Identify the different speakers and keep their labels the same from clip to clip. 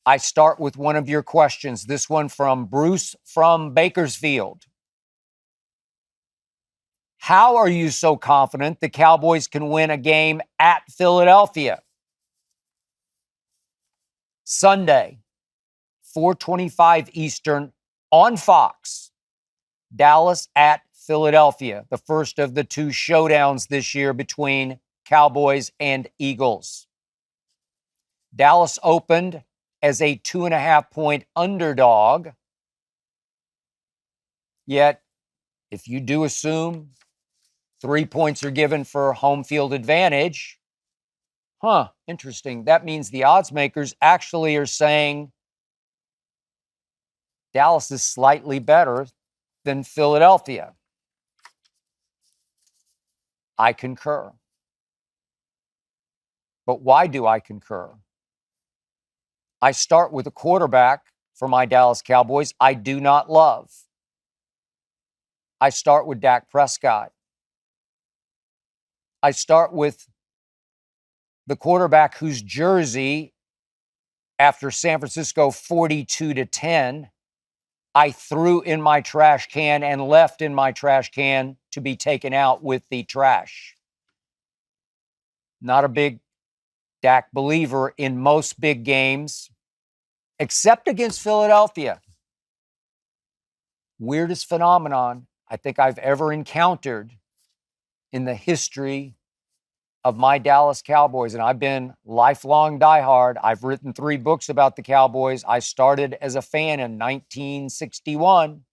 Speaker 1: I start with one of your questions. This one from Bruce from Bakersfield. How are you so confident the Cowboys can win a game at Philadelphia? Sunday, 4:25 Eastern on Fox. Dallas at Philadelphia, the first of the two showdowns this year between Cowboys and Eagles. Dallas opened as a 2.5-point underdog. Yet, if you do assume 3 points are given for home field advantage, interesting. That means the odds makers actually are saying Dallas is slightly better than Philadelphia. I concur. But why do I concur? I start with a quarterback for my Dallas Cowboys I do not love. I start with Dak Prescott. I start with the quarterback whose jersey, after San Francisco 42-10, I threw in my trash can and left in my trash can to be taken out with the trash. Not a big Dak believer in most big games, except against Philadelphia. Weirdest phenomenon I think I've ever encountered in the history of my Dallas Cowboys. And I've been lifelong diehard. I've written 3 books about the Cowboys. I started as a fan in 1961.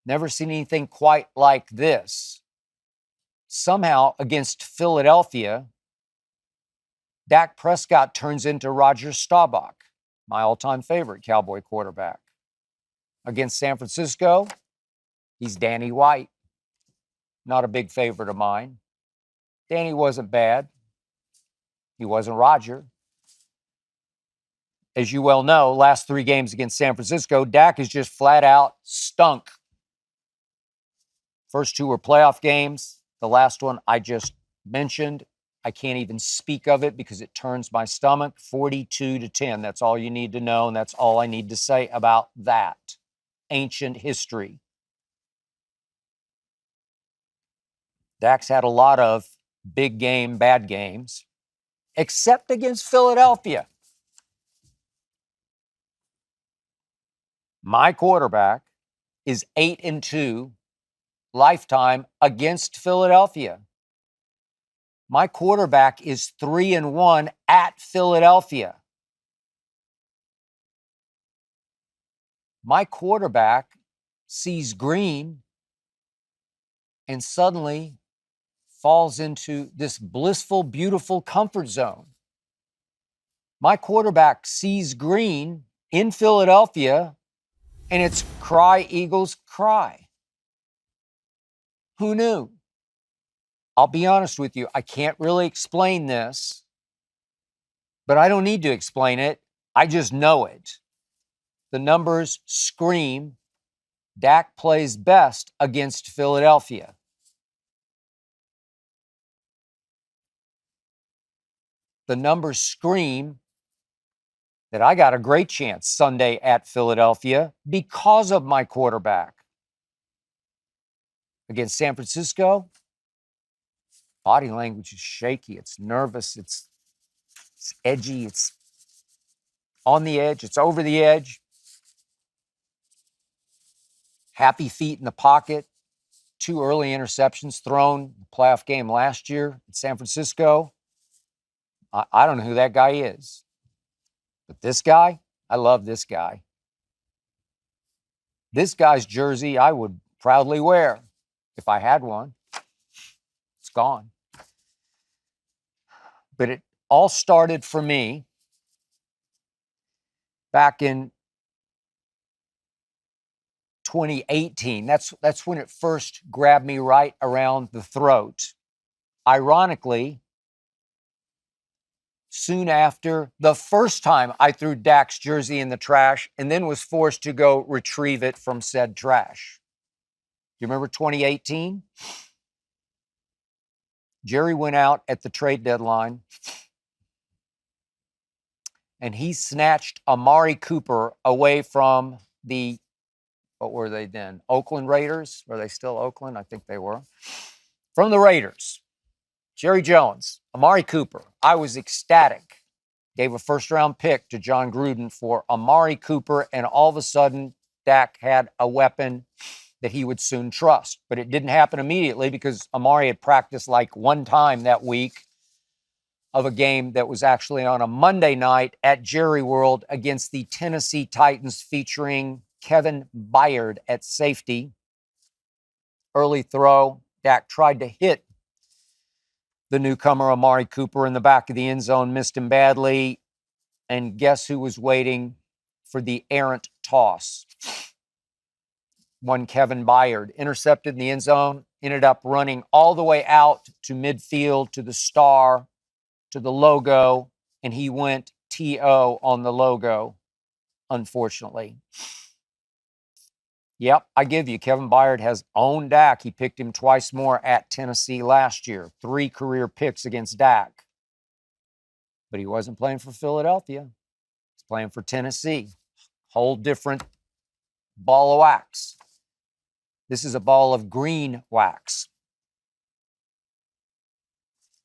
Speaker 1: Never seen anything quite like this. Somehow, against Philadelphia, Dak Prescott turns into Roger Staubach, my all-time favorite Cowboy quarterback. Against San Francisco, he's Danny White. Not a big favorite of mine. Danny wasn't bad. He wasn't Roger. As you well know, last 3 games against San Francisco, Dak is just flat out stunk. First 2 were playoff games. The last one I just mentioned, I can't even speak of it because it turns my stomach. 42-10. That's all you need to know, and that's all I need to say about that. Ancient history. Dak's had a lot of big game, bad games, except against Philadelphia. My quarterback is 8-2 lifetime against Philadelphia. My quarterback is 3-1 at Philadelphia. My quarterback sees green and suddenly falls into this blissful, beautiful comfort zone. My quarterback sees green in Philadelphia, and it's cry, Eagles, cry. Who knew? I'll be honest with you, I can't really explain this, but I don't need to explain it. I just know it. The numbers scream Dak plays best against Philadelphia. The numbers scream that I got a great chance Sunday at Philadelphia because of my quarterback. Against San Francisco, body language is shaky, it's nervous, it's edgy, it's on the edge, it's over the edge. Happy feet in the pocket. 2 early interceptions thrown in the playoff game last year in San Francisco. I don't know who that guy is. But this guy, I love this guy. This guy's jersey I would proudly wear if I had one. It's gone. But it all started for me back in 2018. That's when it first grabbed me right around the throat. Ironically, soon after the first time I threw Dak's jersey in the trash and then was forced to go retrieve it from said trash. Do you remember 2018? Jerry went out at the trade deadline and he snatched Amari Cooper away from the, what were they then? Oakland Raiders? Were they still Oakland? I think they were. From the Raiders. Jerry Jones, Amari Cooper. I was ecstatic. Gave a first-round pick to John Gruden for Amari Cooper, and all of a sudden, Dak had a weapon that he would soon trust. But it didn't happen immediately because Amari had practiced like one time that week of a game that was actually on a Monday night at Jerry World against the Tennessee Titans, featuring Kevin Byard at safety. Early throw. Dak tried to hit the newcomer Amari Cooper in the back of the end zone, missed him badly. And guess who was waiting for the errant toss? One Kevin Byard, intercepted in the end zone, ended up running all the way out to midfield, to the star, to the logo, and he went T.O. on the logo, unfortunately. Yep, I give you, Kevin Byard has owned Dak. He picked him twice more at Tennessee last year. 3 career picks against Dak. But he wasn't playing for Philadelphia. He's playing for Tennessee. Whole different ball of wax. This is a ball of green wax.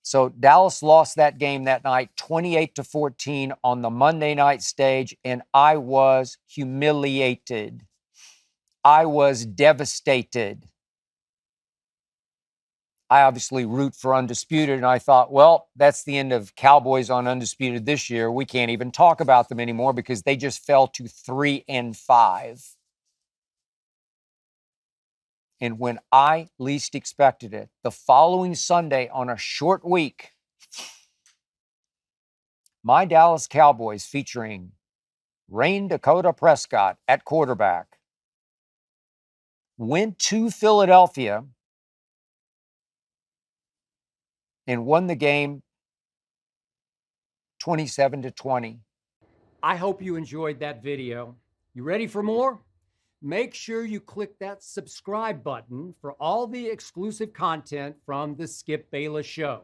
Speaker 1: So Dallas lost that game that night, 28-14 on the Monday night stage, and I was humiliated. I was devastated. I obviously root for Undisputed, and I thought, well, that's the end of Cowboys on Undisputed this year. We can't even talk about them anymore because they just fell to 3-5. And when I least expected it, the following Sunday on a short week, my Dallas Cowboys, featuring Dak Prescott at quarterback, went to Philadelphia and won the game 27-20. I hope you enjoyed that video. You ready for more? Make sure you click that subscribe button for all the exclusive content from the Skip Bayless Show.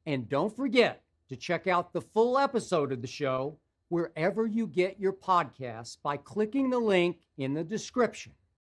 Speaker 1: And don't forget to check out the full episode of the show wherever you get your podcasts by clicking the link in the description.